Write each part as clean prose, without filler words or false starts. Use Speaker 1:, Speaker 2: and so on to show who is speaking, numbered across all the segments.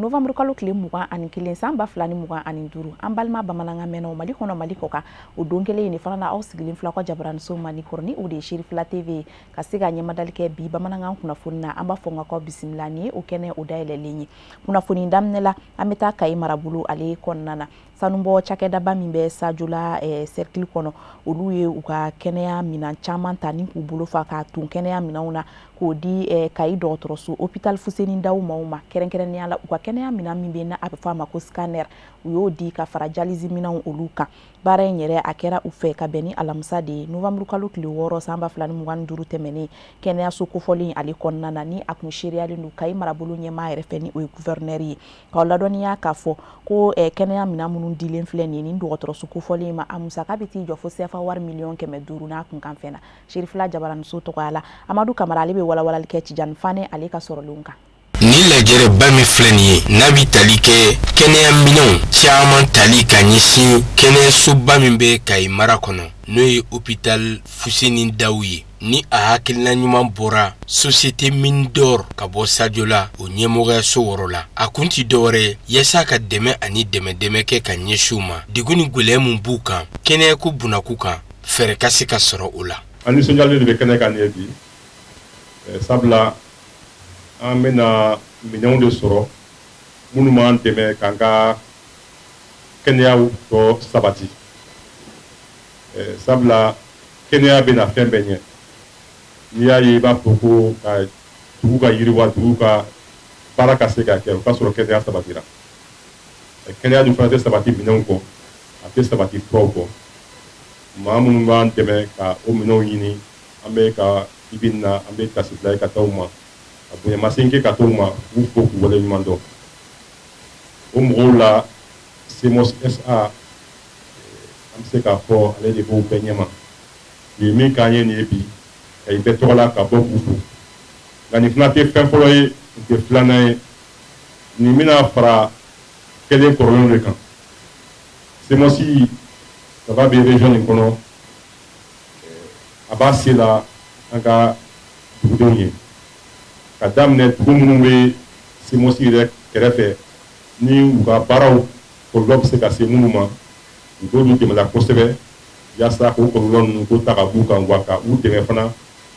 Speaker 1: novembre kalo tile 21 san 2025 an balima bamanankan mɛnnaw Mali kɔnɔ Mali kɔ kan o don kelen ni fana na aw sigilen filɛ ka Jabaramuso Mani Kɔrɔni o de Sheri Fila TV ka se ka ɲɛmadali kɛ bi bamanankan kunnafoni na an b'a fɔ ka bisimila ni o kɛnɛ o dayɛlɛlen ye kunnafoni daminɛ la an bɛ taa Kayi marabolo ale kɔnɔna na sanubɔ cakɛdaba min bɛ Sajola cercle kɔnɔ olu ye u ka kɛnɛya minan caman ta ni k'u bolo fa ka tun kɛnɛya minanw na k'o di Kayi dɔgɔtɔrɔso hôpital Fuseni Dawu maaw ma kɛrɛnkɛrɛnnenya la u ka kɛnɛya minan min bɛ na a bɛ fɔ a ma ko scanner u y'o di ka fara dialyse minanw olu kan baara in yɛrɛ a kɛra u fɛ ka bɛn ni alamisa de ye novembre kalo tile 6 san 2025 tɛmɛnen kɛnɛyaso kofɔlen ale kɔnɔna na ni a kun seriyalen don Kayi marabolo ɲɛmaa yɛrɛ fɛ ni o ye gouverneur ye k'aw ladɔnniya k'a fɔ ko kɛnɛya minan minnu dilen filɛ nin dɔgɔtɔrɔso kofɔlen ma a musaka bɛ t'i jɔ fo CFA wari miliyɔn 500 n'a kun kan fɛnna Sheri Fila Jabaramuso tɔgɔya la Amadu Kamara ale bɛ walawalali kɛ Tijani Fane ale ka sɔrɔlenw kan
Speaker 2: ni lajɛrɛba min filɛ nin ye n'a bɛ tali kɛ kɛnɛya minɛnw caman tali ka ɲɛsin kɛnɛyasoba min bɛ Kayi mara kɔnɔ n'o ye hôpital Fuseni Dawu ye ni a hakilina ɲuman bɔra société mine d'or ka bɔ Sajola o ɲɛmɔgɔyaso wɔrɔ la a kun ti dɔwɛrɛ yasa ka dɛmɛ ani dɛmɛ kɛ ka ɲɛsin u ma degun ni gɛlɛya min b'u kan kɛnɛyako bunaku kan fɛɛrɛ ka se ka sɔrɔ o la
Speaker 3: ani nisɔndiyalen de bɛ kɛnɛ kan nin bi sabula an bɛna minɛnw de sɔrɔ minnu m'an dɛmɛ k'an ka kɛnɛyaw tɔ sabati sabula kɛnɛya bɛna fɛn bɛɛ ɲɛ n'i y'a ye i b'a fɔ ko ka dugu ka yiriwa dugu ka baara ka se ka kɛ o ka sɔrɔ kɛnɛya sabatira kɛnɛya dun fana tɛ sabati minɛnw kɔ a tɛ sabati furaw kɔ maa minnu b'an dɛmɛ ka o minɛnw ɲini an bɛ ka ibi na an bɛ kasi bila ye ka taa u ma a bonyamasegin kɛ ka taa u ma k'u fo k'u waleɲuman dɔn o mɔgɔw la CMOS SA an bɛ se k'a fɔ ale de b'o bɛɛ ɲɛma nin ye min k'an ye nin ye bi ka i bɛɛ tɔgɔ la ka bɔ k'u fo nka nin fana tɛ fɛn fɔlɔ ye nin tɛ filanan ye nin bɛna fara kɛlen kɔrɔlenw de kan CMOS saba bɛ région nin kɔnɔ a b'a se la an ka dugudenw ye ka daminɛ dugu minnu bɛ CMOS yɛrɛ kɛrɛfɛ ni u ka baaraw kɔlɔlɔ bɛ se ka se minnu ma u b'olu dɛmɛ la kosɛbɛ yasa k'o kɔlɔlɔ ninnu ko ta ka b'u kan wa ka u dɛmɛ fana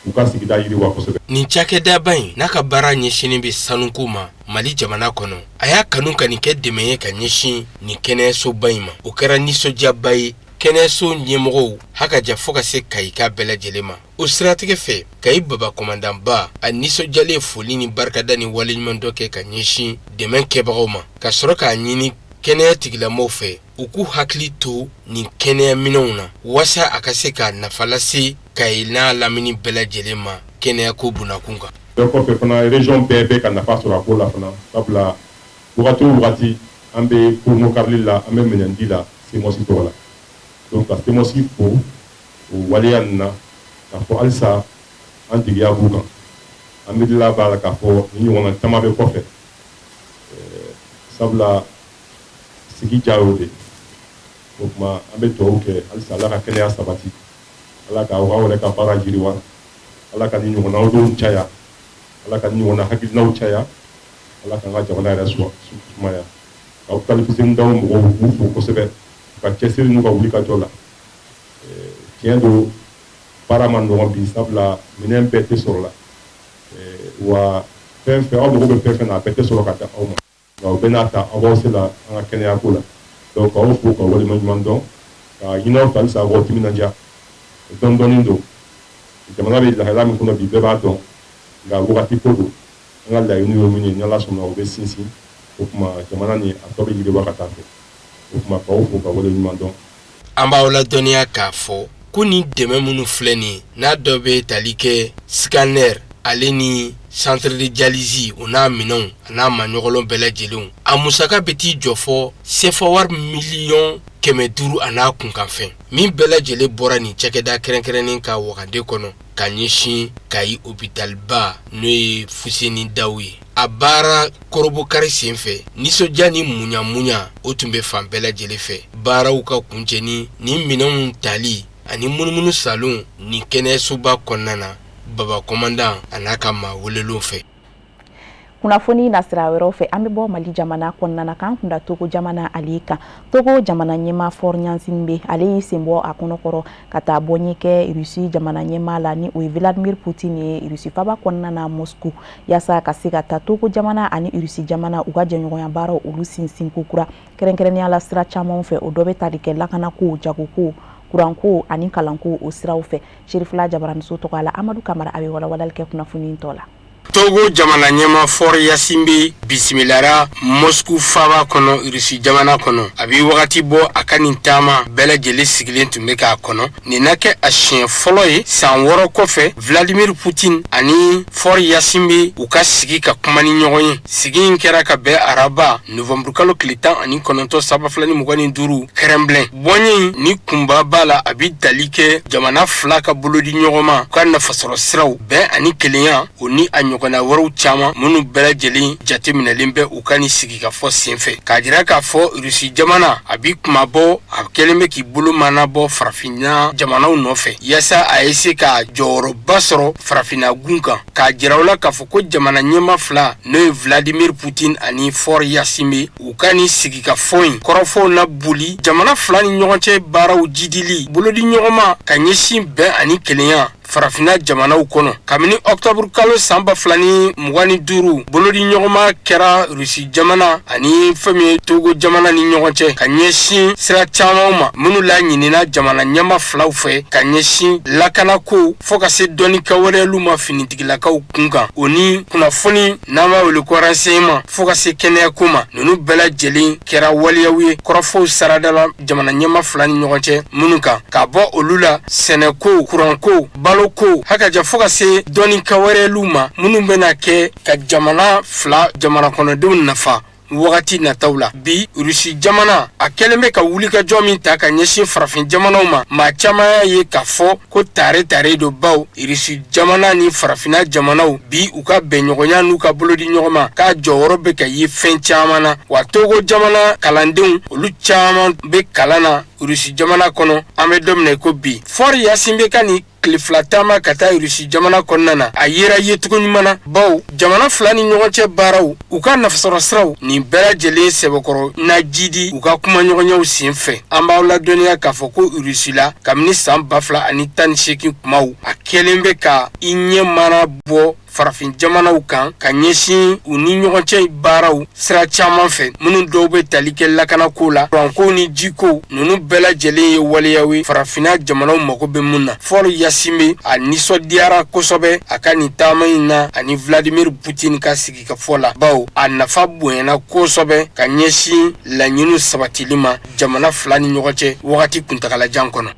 Speaker 3: u ka sigida yiriwa kosɛbɛ.
Speaker 2: Nin cakɛdaba in n'a ka baara ɲɛsinnen bɛ sanuko ma Mali jamana kɔnɔ a y'a kanu ka nin kɛ dɛmɛ ye ka ɲɛsin nin kɛnɛyasoba in ma o kɛra nisɔndiyaba ye kɛnɛyaso ɲɛmɔgɔw hakaja fo ka se Kayi ka bɛɛ lajɛlen ma o siratigɛ fɛ Kayi baba kɔmandanba a nisɔndiyalen foli ni barikada ni waleɲuman dɔ kɛ ka ɲɛsin dɛmɛ kɛbagaw ma ka sɔrɔ k'a ɲini kɛnɛya tigilamɔgɔw fɛ u k'u hakili to nin kɛnɛya minɛnw na wasa a ka se ka nafa lase Kayi n'a lamini bɛɛ lajɛlen ma kɛnɛyako bunakun kan.
Speaker 3: Bɛɛ kɔfɛ fana région bɛɛ bɛ ka nafa sɔrɔ a ko la fana sabula wagati o wagati an bɛ komo karili la an bɛ minɛn di la CMOS tɔgɔ la donc ka CMOS fo o waleya nin na k'a fɔ halisa an tigiya b'u kan an bɛ dilan b'a la k'a fɔ nin ɲɔgɔnna caman bɛ kɔfɛ sabula sigi diyara o de o tuma an bɛ dugawu kɛ halisa ala ka kɛnɛya sabati ala ka aw yɛrɛ ka baara yiriwa ala ka nin ɲɔgɔnnaw dɔw caya ala ka nin ɲɔgɔnna hakilinaw caya ala k'an ka jamana yɛrɛ sumaya k'aw Fuseni Dawu mɔgɔw k'u fo kosɛbɛ ka cɛsiri n'u ka wuli ka jɔ la tiɲɛ don baara ma nɔgɔn bi sabula minɛn bɛɛ tɛ sɔrɔ la wa fɛn fɛn aw mago bɛ fɛn fɛn na a bɛɛ tɛ sɔrɔ ka di aw ma nka u bɛ n'a ta aw b'aw se la an ka kɛnɛyako la donc k'aw fo ka waleɲuman dɔn ka ɲini aw fɛ halisa aw timinandiya dɔɔnin don jamana bɛ lahala min kɔnɔ bi bɛɛ b'a dɔn nka wagati ko don an ka laɲini ye min ye ni ala sɔnna o bɛ sinsin o tuma jamana ni a tɔ bɛ yiriwa ka taa fɛ o tuma k'aw fo ka waleɲuman dɔn.
Speaker 2: An b'aw ladɔnniya k'a fɔ ko nin dɛmɛ minnu filɛ nin ye n'a dɔ bɛ tali kɛ scanner ale ni centre de dialyse o n'a minɛnw a n'a maɲɔgɔnlɔn bɛɛ lajɛlenw a musaka bɛ t'i jɔ fɔ CFA wari miliyɔn 500 a n'a kunkanfɛn min bɛɛ lajɛlen bɔra nin cakɛda kɛrɛnkɛrɛnnen ka wagade kɔnɔ ka ɲɛsin Kayi hôpital ba n'o ye Fuseni Dawu ye a baara kɔrɔbɔkari sen fɛ nisɔndiya ni muɲamuɲa o tun bɛ fan bɛɛ lajɛlen fɛ baaraw ka kuncɛ ni minɛnw tali ani munumunu salon ni kɛnɛyasoba kɔnɔna na baba kɔmandan a n'a ka maa welelenw fɛ
Speaker 1: kunnafoni nasira wɛrɛw fɛ an bɛ bɔ Mali jamana kɔnɔna na kan kunda Togo jamana ale kan. Togo jamana ɲɛmaa Faure Gnassingbé ale y'i sen bɔ a kɔnɔkɔrɔ ka taa bɔɲɛ kɛ Russie jamana ɲɛmaa la ni o ye Vladimir Poutine ye Russie faba kɔnɔna na Moscou yaasa ka se ka taa Togo jamana ani Russie jamana u ka jɛɲɔgɔnya baaraw olu sinsin ko kura kɛrɛnkɛrɛnnenya la sira camanw fɛ o dɔ bɛ tali kɛ lakanako jagoko kuranko ani kalanko o siraw fɛ. Sherifila Jabaramuso tɔgɔ la Amadu Kamara a bɛ walawalali kɛ kunnafoni tɔ la.
Speaker 2: Togo jamana ɲɛma Faure Gnassingbé bisimilara Moscou faba kɔnɔ Russie jamana kɔnɔ a bi wagati bɔ a ka nin taama bɛɛ lajɛlen sigilen tun bɛ k'a kɔnɔ nin na kɛ a siɲɛ fɔlɔ ye san 6 kɔfɛ Vladimir Poutine ani Faure Gnassingbé u ka sigi ka kuma ni ɲɔgɔn ye sigi in kɛra ka bɛn araba novembre kalo tile 19 saba 2025 Kremlin bɔɲɛ ni kunba b'a la a bi tali kɛ jamana fila ka bolodi ɲɔgɔn ma ka nafasɔrɔ siraw bɛn ani kelenya o ni a ɲɔgɔnna wɛrɛw caman minnu bɛɛ lajɛlen jateminɛlen bɛ u ka ni sigi ka fɔ senfɛ k'a jira k'a fɔ Russie jamana a bi kuma bɔ a kɛlen bɛ k'i bolo mana bɔ farafinna jamanaw nɔfɛ yaasa a ye se ka jɔyɔrɔba sɔrɔ farafinna gun kan k'a jira u la k'a fɔ ko jamana ɲɛma fila n'o ye Vladimir Poutine ani Faure Gnassingbé u ka ni sigi ka fɔ in kɔrɔfɔw na boli jamana fila ni ɲɔgɔn cɛ baaraw jidili bolodi ɲɔgɔn ma ka ɲɛsin bɛn ani kelenya farafina jamanaw kɔnɔ kabini octobre kalo san 2025 bolodi ɲɔgɔnma kɛra Russie jamana ani fɛn Togo jamana ni ɲɔgɔn cɛ ka ɲɛsin sira camanw ma minnu la ɲinina jamana ɲɛma filaw fɛ ka ɲɛsin lakanako fɔ ka se dɔnnikɛ wɛrɛlu ma finitigilakaw kun kan o ni kunnafoni n'an b'a wele ko renseignement fɔ ka se kɛnɛyako ma ninnu bɛɛ lajɛlen kɛra waliyaw ye kɔrɔfɔw saradala jamana ɲɛma fila ni ɲɔgɔn cɛ minnu kan ka bɔ olu la sɛnɛko kuranko ko hakaja fo ka se dɔnni ka wɛrɛlu ma minnu bɛna kɛ ka jamana fila jamana kɔnɔdenw nafa wagati nataw la bi Russie jamana a kɛlen bɛ ka wulikajɔ min ta ka ɲɛsin farafin jamanaw ma maa caman y'a ye k'a fɔ ko tare do baw Russie jamana ni farafina jamanaw bi u ka bɛnɲɔgɔnya n'u ka bolodi ɲɔgɔn ma k'a jɔyɔrɔ bɛ ka ye fɛn caman na wa Togo jamana kalandenw olu caman bɛ kalan na Russie jamana kɔnɔ an bɛ don min na ko bi Faure Gnassingbé ka ni tile fila taama ka taa Russie jamana kɔnɔna na a yera ye cogo ɲuman na baw jamana fila ni ɲɔgɔn cɛ baaraw u ka nafasɔrɔ siraw nin bɛɛ lajɛlen sɛbɛkɔrɔ na jidi u ka kuma ɲɔgɔnyaw sen fɛ an b'aw ladɔnniya k'a fɔ ko Russie la kabini san 2018 kumaw a kɛlen bɛ ka i ɲɛ mana bɔ farafin jamanaw kan ka ɲɛsin u ni ɲɔgɔn cɛ baaraw sira caman fɛ minnu dɔw bɛ tali kɛ lakanako la kuranko ni jiko ninnu bɛɛ lajɛlen ye waleyaw ye farafina jamanaw mago bɛ mun na Faure Gnassingbé a nisɔndiyara kosɛbɛ a ka nin taama in na ani Vladimir Poutine ka sigi ka fɔ la baw a nafa bonyana kosɛbɛ ka ɲɛsin laɲiniw sabatili ma jamana fila ni ɲɔgɔn cɛ wagati kuntagalajan kɔnɔ.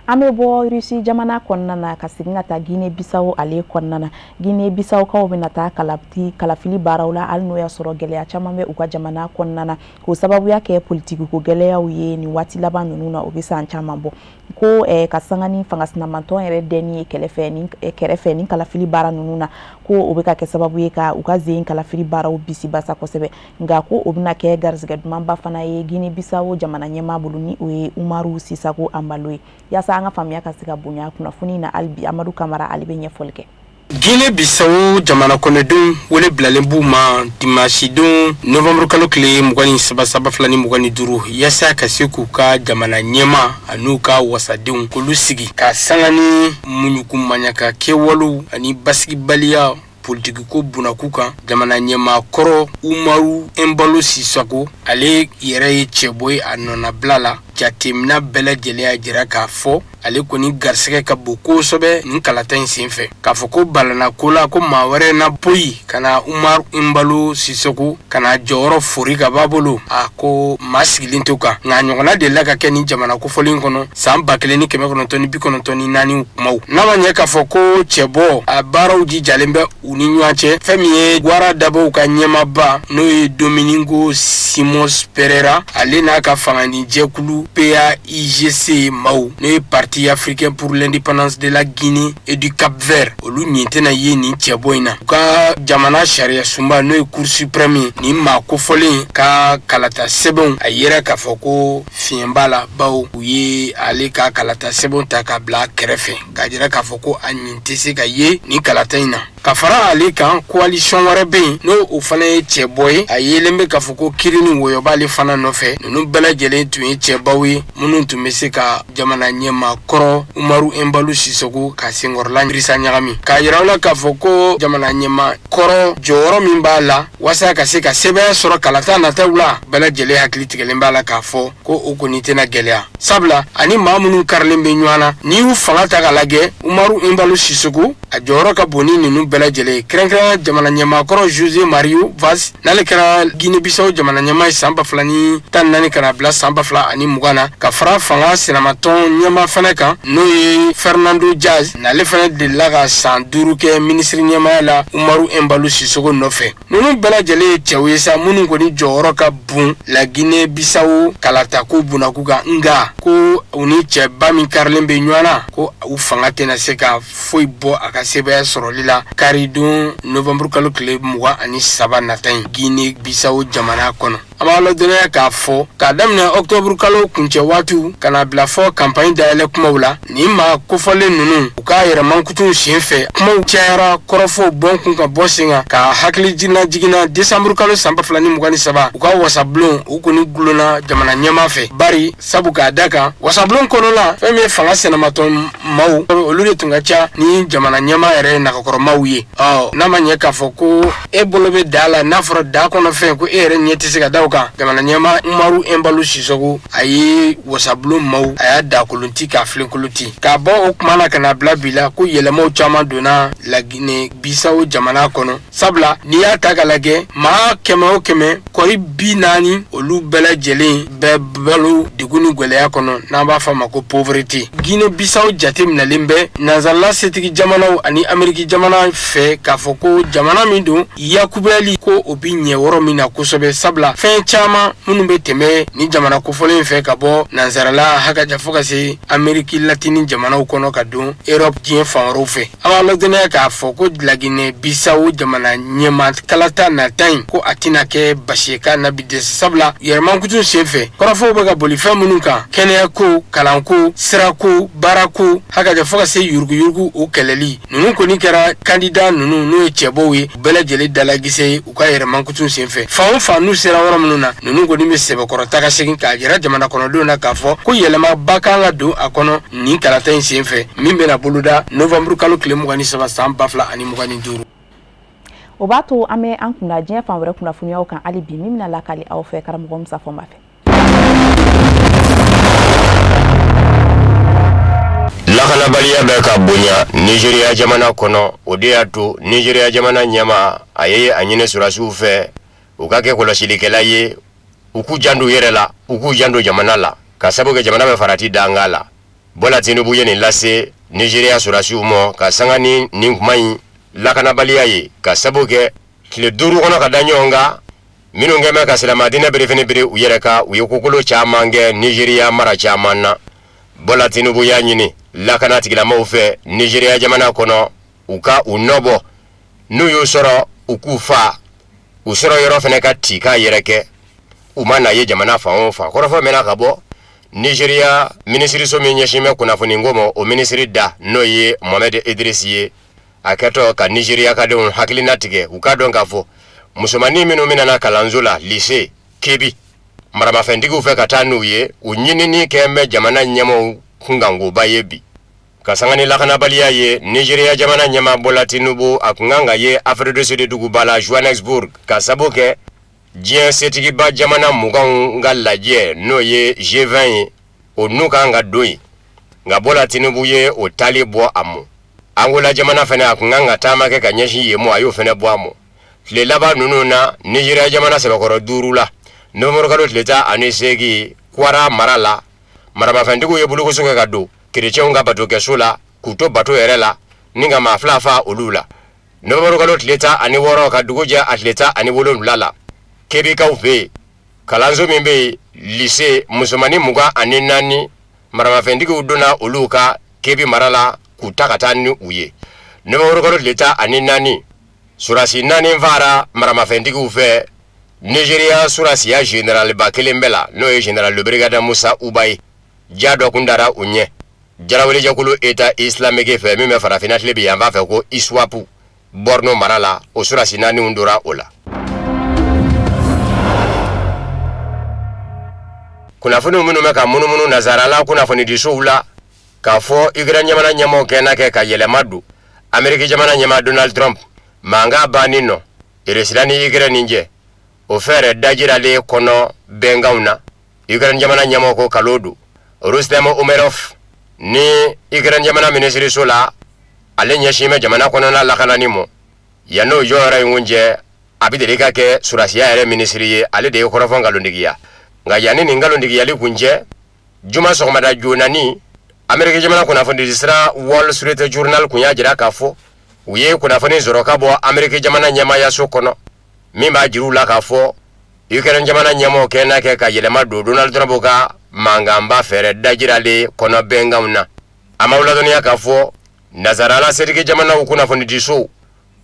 Speaker 1: An bɛ bɔ Russie jamana kɔnɔna na ka segin ka taa Guinée Bissau ale kɔnɔna na Guinée Bissau kaw bɛna taa kalafili baaraw la hali n'o y'a sɔrɔ gɛlɛya caman bɛ u ka jamana kɔnɔna na k'o sababuya kɛ politiki ko gɛlɛyaw ye nin waati laban ninnu na o bɛ san caman bɔ ko ka sanga ni fangasinamantɔn yɛrɛ dɛni ye kɛrɛfɛ ni kalafili baara ninnu na ko o bɛ ka kɛ sababu ye ka u ka zen kalafili baaraw bisi basa kosɛbɛ nka ko o bɛna kɛ garizɛgɛ dumanba fana ye Guinée Bissau jamana ɲɛmaa bolo ni o ye Umaru Sisako Embalo ye yaasa an ka faamuya ka se ka bonya kunnafoni na Albi Amadu Kamara ale bɛ ɲɛfɔli kɛ.
Speaker 2: Guinée Bissau jamana kɔnɔdenw wele bilalen b'u ma dimanche don novembre kalo tile 27 yaasa ka se k'u ka jamana ɲɛma an'u ka wasadenw k'olu sigi ka sanga ni muɲukumanyaka kɛwalew ani basigibaliya politiki ko bunaku kan jamana ɲɛma kɔrɔ Umaru Embalo Sisako ale yɛrɛ ye cɛbɔ ye a nɔnabila la jatemina bɛɛ lajɛlen y'a jira k'a fɔ ale kɔni garisɛgɛ ka bon kosɛbɛ nin kalata in senfɛ k'a fɔ ko balana ko la ko maa wɛrɛ na poyi kana Umaru Embalo Sisako kana jɔyɔrɔ fori ka b'a bolo a ko maa sigilen to kan nka ɲɔgɔnna delila ka kɛ nin jamana kofɔlen kɔnɔ san 1994 kumaw n'a ma ɲɛ k'a fɔ ko cɛbɔ a baaraw jijalen bɛ u ni ɲɔgɔn cɛ fɛn min ye Gwara Dabow ka ɲɛmaaba n'o ye Domingo Simões Pereira ale n'a ka fangani jɛkulu PAIGC maaw n'o ye Parti africain pour l'indépendance de la Guinée et du Cap-Vert olu ɲɛntɛna ye nin cɛbɔ in na u ka jamana sariya sunba n'o ye Cour suprême nin maa kofɔlen ka kalata sɛbɛnw a yera k'a fɔ ko fiɲɛ b'a la baw u ye ale ka kalata sɛbɛnw ta k'a bila kɛrɛfɛ k'a jira k'a fɔ ko a ɲin tɛ se ka ye nin kalata in na ka fara ale kan coalition wɛrɛ bɛ yen n'o o fana ye cɛbɔ ye a yelen bɛ k'a fɔ ko kiri ni wɔyɔ b'ale fana nɔfɛ ninnu bɛɛ lajɛlen tun ye cɛbaw ye minnu tun bɛ se ka jamana ɲɛmaa kɔrɔ Umaru Embalu Sisoko ka senkɔrɔla Dirisa ɲagami k'a yira u la k'a fɔ ko jamana ɲɛmaa kɔrɔ jɔyɔrɔ min b'a la walasa ka se ka sɛbɛn sɔrɔ kalata nataw la bɛɛ lajɛlen hakili tigɛlen b'a la k'a fɔ ko o kɔni tɛna gɛlɛya sabula ani maa minnu karilen bɛ ɲɔgɔn na n'i y'u fanga ta k'a lajɛ Umaru Embalu Sisoko a jɔyɔrɔ ka bon ni ninnu bɛɛ lajɛlen kɛrɛnkɛrɛnya jamana ɲɛmaa kɔrɔ Jose Mario Vaz n'ale kɛra Guinée Bissau jamana ɲɛmaa ye san 2014 kana bila san 2020 na ka fara fanga senamatɔn ɲɛmaa fana kan n'o ye Fernando Diaz n'ale fana delila ka san 5 kɛ minisiri ɲɛmaaya la Umaru Embalu Sisoko nɔfɛ ninnu bɛɛ lajɛlen ye cɛw ye sa minnu kɔni jɔyɔrɔ ka bon la Guinée Bissau kalata ko bunaku kan nga ko u ni cɛba min karilen bɛ ɲɔgɔn na ko u fanga tɛna se ka foyi bɔ a ka sɛbɛya sɔrɔli la kari don novembre kalo tile 23 nata in Guinée Bissau jamana kɔnɔ an b'a ladɔnniya k'a fɔ k'a daminɛ octobre kalo kuncɛ waatiw kana bila fɔ campagne dayɛlɛ kumaw la ni maa kofɔlen ninnu u ka yɛrɛmankutuw sen fɛ kumaw cayara kɔrɔfɔw bɔn kun ka bɔ sen kan ka hakili jiginna décembre kalo san 2023 u ka wasabulon u kɔni gulonna jamana ɲɛmaa fɛ bari sabu k'a da kan wasabulon kɔnɔ la fɛn min ye fanga sɛnɛmatɔ maaw olu de tun ka ca ni jamana ɲɛmaa yɛrɛ nakɔkɔrɔmaw ye n'a ma ɲɛ k'a fɔ ko e bolo bɛ da la n'a fɔra da kɔnɔ fɛn ko e yɛrɛ ɲɛ tɛ se ka da kan jamana ɲɛmaa Umaru Embalu Sisoko a ye wasabulon maaw a y'a dakolonti k'a filenkolonti k'a bɔ o kuma na ka na bila bi la ko yɛlɛmaw caman donna la Guinée Bissau jamana kɔnɔ sabula n'i y'a ta ka lajɛ maa 100 o 100 kɔri 40 olu bɛɛ lajɛlen bɛɛ balo degun ni gwɛlɛya kɔnɔ n'an b'a fɔ a ma ko pauvreté Guinée Bissau jate minɛlen bɛ nanzarala setigi jamanaw ani Amérique jamana fɛ k'a fɔ ko jamana min don yakubali ko o bi ɲɛ yɔrɔ min na kosɛbɛ sabula fɛn caman minnu bɛ tɛmɛ ni jamana kofɔlen fɛ ka bɔ nanzarala hakaja fo ka se Amérique latine jamanaw kɔnɔ ka don Europe diɲɛ fan wɛrɛw fɛ an b'a ladɔnniya k'a fɔ ko la Guinée Bissau jamana ɲɛmaa kalata nata in ko a tɛna kɛ basi ye k'a na bi dɛsɛ sabula yɛrɛmankutu sen fɛ kɔrɔfɔw bɛ ka boli fɛn minnu kan kɛnɛya ko kalanko sirako baarako hakaja fo ka se yuruguyurugu o kɛlɛli ninnu kɔni kɛra candidat ninnu n'o ye cɛbaw ye u bɛɛ lajɛlen dalagise ye u ka yɛrɛmankutu sen fɛ fan o fan n'u sera yɔrɔ minnu na ninnu kɔni bɛ sɛbɛkɔrɔta ka segin k'a jira jamana kɔnɔdenw na k'a fɔ ko yɛlɛmaba kan ka don a kɔnɔ nin kalata in sen fɛ min bɛna boloda novembre kalo tile 23 san 2025
Speaker 1: o b'a to an bɛ an kunna diɲɛ fan wɛrɛ kunnafoniyaw kan hali bi min bɛna lakali aw fɛ karamɔgɔ Musa Fɔnba fɛ.
Speaker 4: Lakanabaliya bɛ ka bonya Nigeria jamana kɔnɔ o de y'a to Nigeria jamana ɲɛma a ye a ɲini surasiw fɛ u ka kɛ kɔlɔsilikɛla ye u k'u janto yɛrɛ la u k'u janto jamana la ka sabu kɛ jamana bɛ farati danga la Bola Tinubu ye nin lase Nigeria surasiw ma ka sanga ni nin kuma in lakanabaliya ye ka sabu kɛ tile 5 kɔnɔ ka da ɲɔgɔn kan minnu kɛmɛ ka silamɛdinɛ berefene bere u yɛrɛ ka u ye kokolo caman kɛ Nigeria mara caman na Bola Tinubu y'a ɲini lakana tigilamaw fɛ Nigeria jamana kɔnɔ u ka u nɔbɔ n'u y'u sɔrɔ u k'u fa u sɔrɔ yɔrɔ fɛnɛ ka ti k'a yɛrɛ kɛ u ma na ye jamana fan o fan kɔrɔfɔ mɛna ka bɔ Nigeria minisiriso min ɲɛsin bɛ kunnafoni ko ma o minisiri da n'o ye Mohamed Idris ye a kɛtɔ ka Nigeria kadenw hakilina tigɛ u ka dɔn k'a fɔ musomanni minnu mina kalanso la lycée Kebi maramafɛntigiw fɛ ka taa n'u ye u ɲinini kɛ bɛ jamana ɲɛmaw kungangoba ye bi ka sanga ni lakanabaliya ye Nigeria jamana ɲɛma Bola Tinubu a kun kan ka ye Afrique du Sud duguba la Johannesburg ka sabu kɛ diɲɛ setigiba jamana 20 ka lajɛ n'o ye G20 ye o n'u kan ka don yen nka Bola Tinubu ye o tali bɔ a mɔ Angola jamana fɛnɛ a kun kan ka taama kɛ ka ɲɛsin yen mɔ a y'o fɛnɛ bɔ a mɔ tile laban ninnu na Nigeria jamana sɛbɛkɔrɔ 5 la novembre kalo tile 18 Kwara mara la maramafɛntigiw ye bulukoso kɛ ka don chrétienw ka bato kɛso la k'u to bato yɛrɛ la ni ka maa fila fa olu la novembre kalo tile 16 ka dugu jɛ a tile 17 la Kebikaw fɛ yen kalanso min bɛ yen lycée musomanni 24 maramafɛntigiw donna olu ka Kebi mara la k'u ta ka taa ni u ye novembre kalo tile 14 surasi 4 fara maramafɛntigiw fɛ Nigeria surasiya général ba kelen bɛ la n'o ye général de brigade Musa Ubaye ja dɔ kun dara u ɲɛ jarawelejakulu état islamique fɛ min bɛ farafina tile bi yan b'a fɛ ko ISWAP Borno marala o surasi naani undura o la. Kunnafoni minnu bɛ ka munumunu nazarala kunnafoni di sow la k'a fɔ Ukraine jamana ɲɛmaaw kɛnɛ kɛ ka yɛlɛma don Amérique jamana ɲɛmaa Donald Trump mankan bannen nɔ Russie ni Ukraine jɛ o fɛɛrɛ dajiralen kɔnɔ bɛnkanw na Ukraine jamana ɲɛmaaw ko kalo don Rustem Umerov ni Ukraine jamana minisiriso la ale ɲɛsin bɛ jamana kɔnɔna lakanani mɔ yan'o jɔyɔrɔ in jɛ a bɛ deli ka kɛ surasiya yɛrɛ minisiri ye ale de ye kɔrɔfɔ nkalontigiya nka yanni nin nkalontigiyali kun cɛ juma sɔgɔmada joonani Amérique jamana kunnafoni di sira Wall Street Journal kun y'a jira k'a fɔ u ye kunnafoni sɔrɔ ka bɔ Amérique jamana ɲɛmaayaso kɔnɔ min b'a jira u la k'a fɔ Ukraine jamana ɲɛmaaw kɛnɛ kɛ ka yɛlɛma don Donald Trump ka mankanba fɛɛrɛ dajiralen kɔnɔ bɛnkanw na a ma ladɔnniya k'a fɔ nazarala setigi jamanaw kunnafoni di so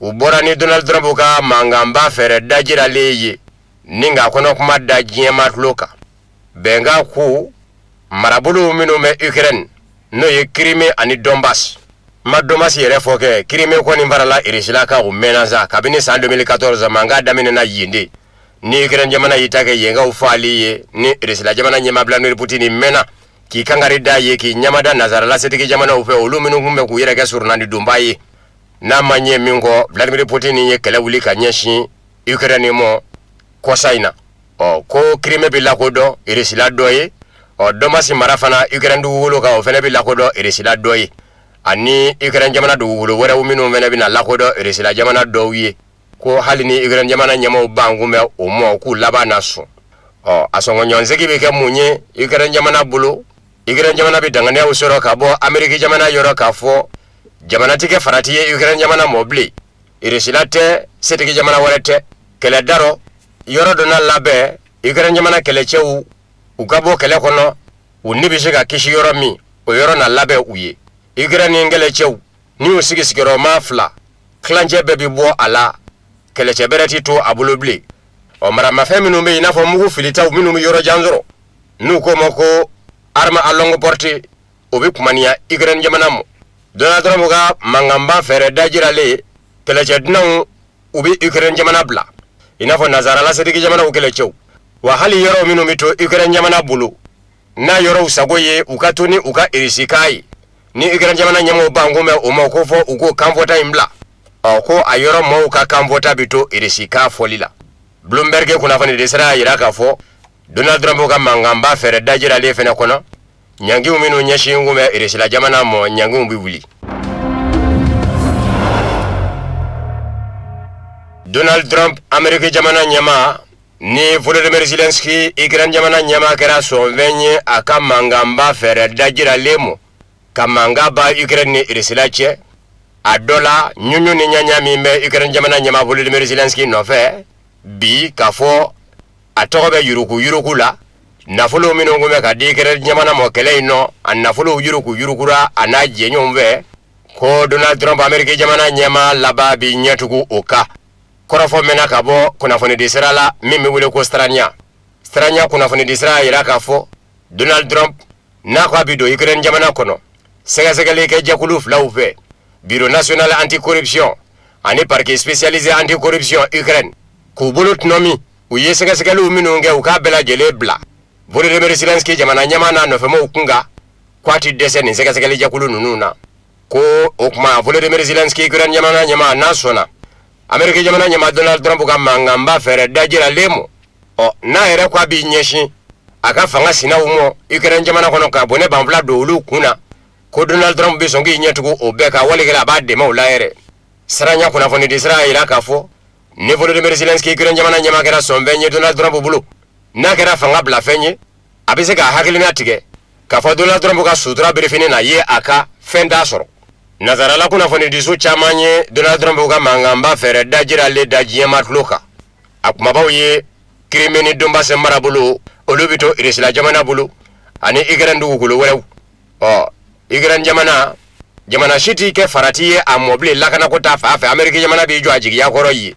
Speaker 4: u bɔra ni Donald Trump ka mankanba fɛɛrɛ dajiralen ye ni nka kɔnɔ kuma da diɲɛma tulo kan bɛnkan ko marabolo minnu bɛ Ukraine n'o ye Crimée ani Donbass ma Donbass yɛrɛ fɔ kɛ Crimée kɔni farala Russie ka o mɛnna sa kabini san 2014 mankan daminɛna yen de ni Ukraine jamana y'i ta kɛ yenkaw fɔli ye ni Russie jamana ɲɛmaa Vladimir Putin mɛnna k'i kangari da ye k'i ɲamada nazarala setigi jamanaw fɛ olu minnu kun bɛ k'u yɛrɛ kɛ surunandi donba ye n'a ma ɲɛ min kɔ Vladimir Putin ye kɛlɛ wuli ka ɲɛsin Ukraine mɔ kɔsa in na ko Crimée bɛ lakodɔn Russie dɔ ye Donbass mara fana Ukraine dugukolo kan o fana bɛ lakodɔn Russie dɔ ye ani Ukraine jamana dugukolo wɛrɛw minnu fana bɛ na lakodɔn Russie jamana dɔw ye ko hali ni Ukraine jamana ɲɛmaaw ban kun bɛ o mɔ k'u laban na sɔn a sɔngɔɲɔgɔnsegi bɛ kɛ mun ye Ukraine jamana bolo Ukraine jamana bɛ danganiyaw sɔrɔ ka bɔ Amérique jamana yɔrɔ k'a fɔ jamanatigɛ farati ye Ukraine jamana mɔ bilen Russie tɛ setigi jamana wɛrɛ tɛ kɛlɛ darɔ yɔrɔ dɔ n'a labɛn Ukraine jamana kɛlɛcɛw u ka bɔ kɛlɛ kɔnɔ u ni bɛ se ka kisi yɔrɔ min o yɔrɔ na labɛn u ye Ukraine kɛlɛcɛw ni u sigi sigiyɔrɔma 2 kilancɛ bɛɛ bi bɔ a la kɛlɛcɛ bɛrɛ ti to a bolo bilen maramafɛn minnu bɛ i n'a fɔ mugu filitaw minnu bɛ yɔrɔ jan sɔrɔ n'u ko ma ko arme à longue portée o bɛ kumaniya Ukraine jamana mɔ Donald Trump ka mankanba fɛɛrɛ dajiralen kɛlɛcɛ dunanw u bɛ Ukraine jamana bila i n'a fɔ nazarala setigi jamanaw kɛlɛcɛw wa hali yɔrɔ minnu bɛ to Ukraine jamana bolo n'a yɔrɔw sago ye u ka to ni u ka Russie ka ye ni Ukraine jamana ɲɛmaaw ban kun bɛ o ma ko fɔ u k'o kanfɔta in bila ko a yɔrɔ maaw ka kanfɔta bɛ to Russie ka fɔli la Bloomberg kunnafoni de sira yira k'a fɔ Donald Trump ka mankanba fɛɛrɛ dajiralen fana kɔnɔ ɲangiw minnu ɲɛsin kun bɛ Russie jamana mɔ ɲangiw bɛ wuli Donald Trump Amérique jamana ɲɛmaa ni Volodymyr Zelensky Ukraine jamana ɲɛmaa kɛra sɔnfɛn ye a ka mankanba fɛɛrɛ dajiralen mɔ ka mankan ba Ukraine ni Russie cɛ a dɔ la ɲuɲu ni ɲaɲa min bɛ Ukraine jamana ɲɛmaa Volodymyr Zelensky nɔfɛ bi k'a fɔ a tɔgɔ bɛ yuruku la nafolo minnu kun bɛ ka di Ukraine jamana mɔ kɛlɛ in nɔ a nafolo yurukura a n'a jɛɲɔgɔnw fɛ ko Donald Trump Amérique jamana ɲɛmaa laban bi ɲɛtugu o kan kɔrɔfɔ mɛnna ka bɔ kunnafoni di sira la min bɛ wele ko Starania kunnafoni di sira yira k'a fɔ Donald Trump n'a ko a bɛ don Ukraine jamana kɔnɔ sɛgɛsɛgɛli kɛ jɛkulu filaw fɛ Bureau national anti-corruption ani parquet spécialisé anti-corruption Ukraine k'u bolo tunɔmi u ye sɛgɛsɛgɛliw minnu kɛ u k'a bɛɛ lajɛlen bila Volodymyr Zelensky jamana ɲɛmaa n'a nɔfɛmɔgɔw kun kan k'a ti dɛsɛ nin sɛgɛsɛgɛli jɛkulu ninnu na ko o tuma Volodymyr Zelensky Ukraine jamana ɲɛmaa n'a sɔnna Amérique jamana ɲɛmaa Donald Trump ka mankanba fɛɛrɛ dajiralen mɔ n'a yɛrɛ ko a b'i ɲɛsin a ka fanga sinaw mɔ Ukraine jamana kɔnɔ ka bɔnɛ banfula don olu kun na ko Donald Trump bɛ sɔn k'i ɲɛtugu o bɛɛ ka walikɛla a b'a dɛmɛ o la yɛrɛ Starania kunnafoni di sira yira k'a fɔ ni Volodymyr Zelensky Ukraine jamana ɲɛmaa kɛra sɔnfɛn ye Donald Trump bolo n'a kɛra fanga bila fɛn ye a bɛ se k'a hakilina tigɛ k'a fɔ Donald Trump ka sutura birifini na ye a ka fɛn t'a sɔrɔ nazarala kunnafoni di so caman ye Donald Trump ka mankanba fɛɛrɛ dajiralen da diɲɛma tulo kan a kumabaw ye Crimée ni Donbass marabolo olu bɛ to Russie jamana bolo ani Ukraine dugukolo wɛrɛw Ukraine jamana si t'i kɛ farati ye a mɔbile lakanako ta fan fɛ Amérique jamana b'i jɔ a jigiya kɔrɔ ye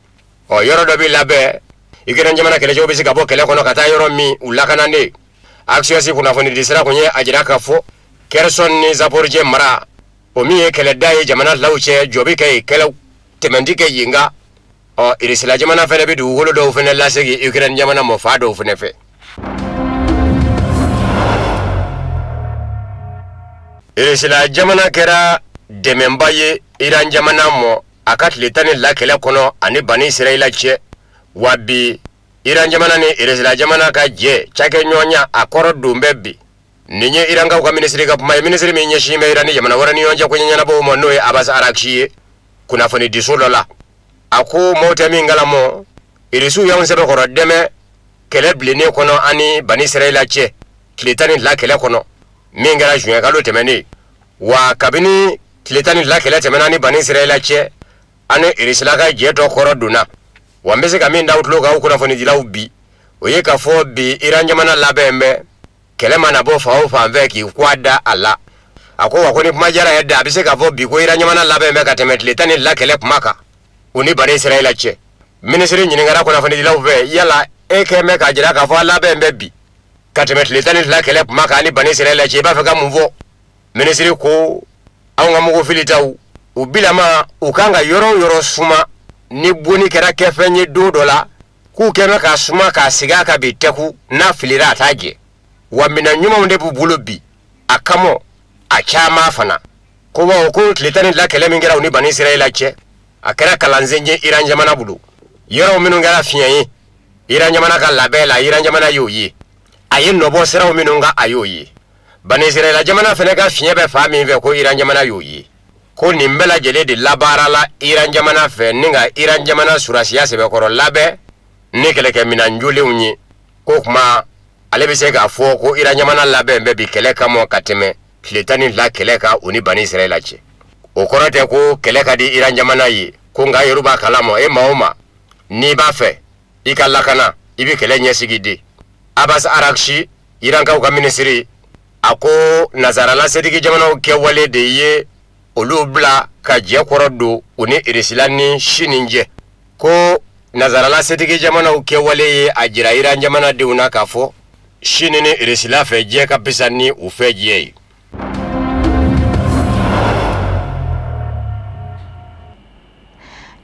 Speaker 4: yɔrɔ dɔ bɛ labɛn Ukraine jamana kɛlɛcɛw bɛ se ka bɔ kɛlɛ kɔnɔ ka taa yɔrɔ min u lakananden Axios kunnafoni di sira kun ye a jira k'a fɔ Kherson ni Zaporijjɛ mara o min ye kɛlɛda ye jamana filaw cɛ jɔ bɛ kɛ yen kɛlɛw temandike yinga irisila jamana fene bi dugukolo dɔw fene lasegi Ukraine jamana mofa dɔw fene fɛ irisila jamana kɛra dɛmɛba ye Iran jamana mɔ a ka tile 12 kɛlɛ kɔnɔ ani Bani Israila cɛ wa bi Iran jamana ni irisila jamana ka jɛ cakɛ ɲɔgɔnya a kɔrɔ don bɛ bi ni ye Iran ka ministre ka kuma ye ministre min ɲɛsin bɛ Iran ni jamana wɛrɛ ni ɲɔgɔn cɛ ko ɲɛnabɔw ma n'o ye Abbas Araghchi ye kunnafoni diso dɔ la a ko mɔw tɛ min kalama irisiw y'anw sɛbɛkɔrɔ dɛmɛ kɛlɛ bilennen kɔnɔ ani Bani Israila cɛ tile 12 kɛlɛ kɔnɔ min kɛra juin kalo tɛmɛnen wa kabini tile 12 kɛlɛ tɛmɛna ni Bani Israila cɛ ani irisila ka jɛ dɔ kɔrɔ donna wa n bɛ se ka min da u tulo kan kunnafoni dilaw bi o ye ka fɔ bi Iran jamana labɛn bɛ kɛlɛ mana bɔ fan o fan fɛ k'i kɔ da a la a ko wa ko ni kuma jara yɛrɛ da a bɛ se ka fɔ bi ko Iran jamana labɛn bɛ ka tɛmɛ tile 12 kɛlɛ kuma kan o ni Bani Israila cɛ ministre ɲininkara kunnafoni dilaw fɛ yala e kɛ mɛ ka jira k'a fɔ a labɛn bɛ bi ka tɛmɛ tile 12 kɛlɛ kuma kan ni Bani Israila cɛ i b'a fɛ ka mun fɔ ministre ko anw ka mugu filitaw u bilama u kan ka yɔrɔ o yɔrɔ suma ni bonni kɛra kɛfɛn ye don dɔ la k'u kɛmɛ ka suma k'a sigi a ka bi tɛku n'a filira a t'a jɛ wa minɛn ɲumanw de b'u bolo bi a kama a caman fana ko bawo ko tile 12 kɛlɛ min kɛra u ni Bani Israila cɛ a kɛra kalansen ye Iran jamana bolo yɔrɔw minnu kɛra fiɲɛ ye Iran jamana ka labɛn la Iran jamana y'o ye a ye nɔbɔ siraw minnu ka a y'o ye Bani Israila jamana fana ka fiɲɛ bɛ fa min fɛ ko Iran jamana y'o ye ko nin bɛɛ lajɛlen de labaarala Iran jamana fɛ ni ka Iran jamana surasiya sɛbɛkɔrɔ labɛn ni kɛlɛkɛminan jolenw ye ko kuma ale bɛ se k'a fɔ ko Iran jamana labɛn bɛ bi kɛlɛ kama ka tɛmɛ tile 12 kɛlɛ kan u ni Bani Israila cɛ o kɔrɔ tɛ ko kɛlɛ ka di Iran jamana ye ko nka yɛrɛ b'a kalama e maa o maa n'i b'a fɛ i ka lakana i bɛ kɛlɛ ɲɛsigi de Abbas Araghchi Iran kaw ka ministre a ko nazarala setigi jamanaw kɛwale de ye olu bila ka jɛ kɔrɔ don u ni irisila ni sini cɛ ko nazarala setigi jamanaw kɛwale ye a jira Iran jamana denw na k'a fɔ sini ni irisila fɛ jɛ ka bisa ni u fɛ jɛ ye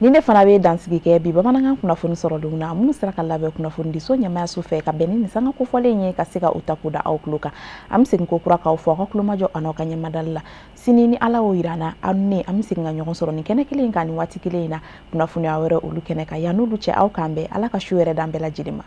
Speaker 1: ni ne fana bɛ dansigi kɛ bi bamanankan kunnafoni sɔrɔlenw na minnu sera ka labɛn kunnafoni di so ɲɛmaya su fɛ ka bɛn ni sanga kofɔlen ye ka se ka u ta da aw tulo kan an bɛ segin ko kura k'aw fɔ aw ka kulomajɔ a n'aw ka ɲɛmadali la sini ni ala y'o yira an na an ne an bɛ segin ka ɲɔgɔn sɔrɔ nin kɛnɛ kelen kan nin waati kelen in na kunnafoniya wɛrɛ olu kɛnɛ kan yan n'olu cɛ aw k'an bɛn ala ka su yɛrɛ d'an bɛɛ lajɛlen ma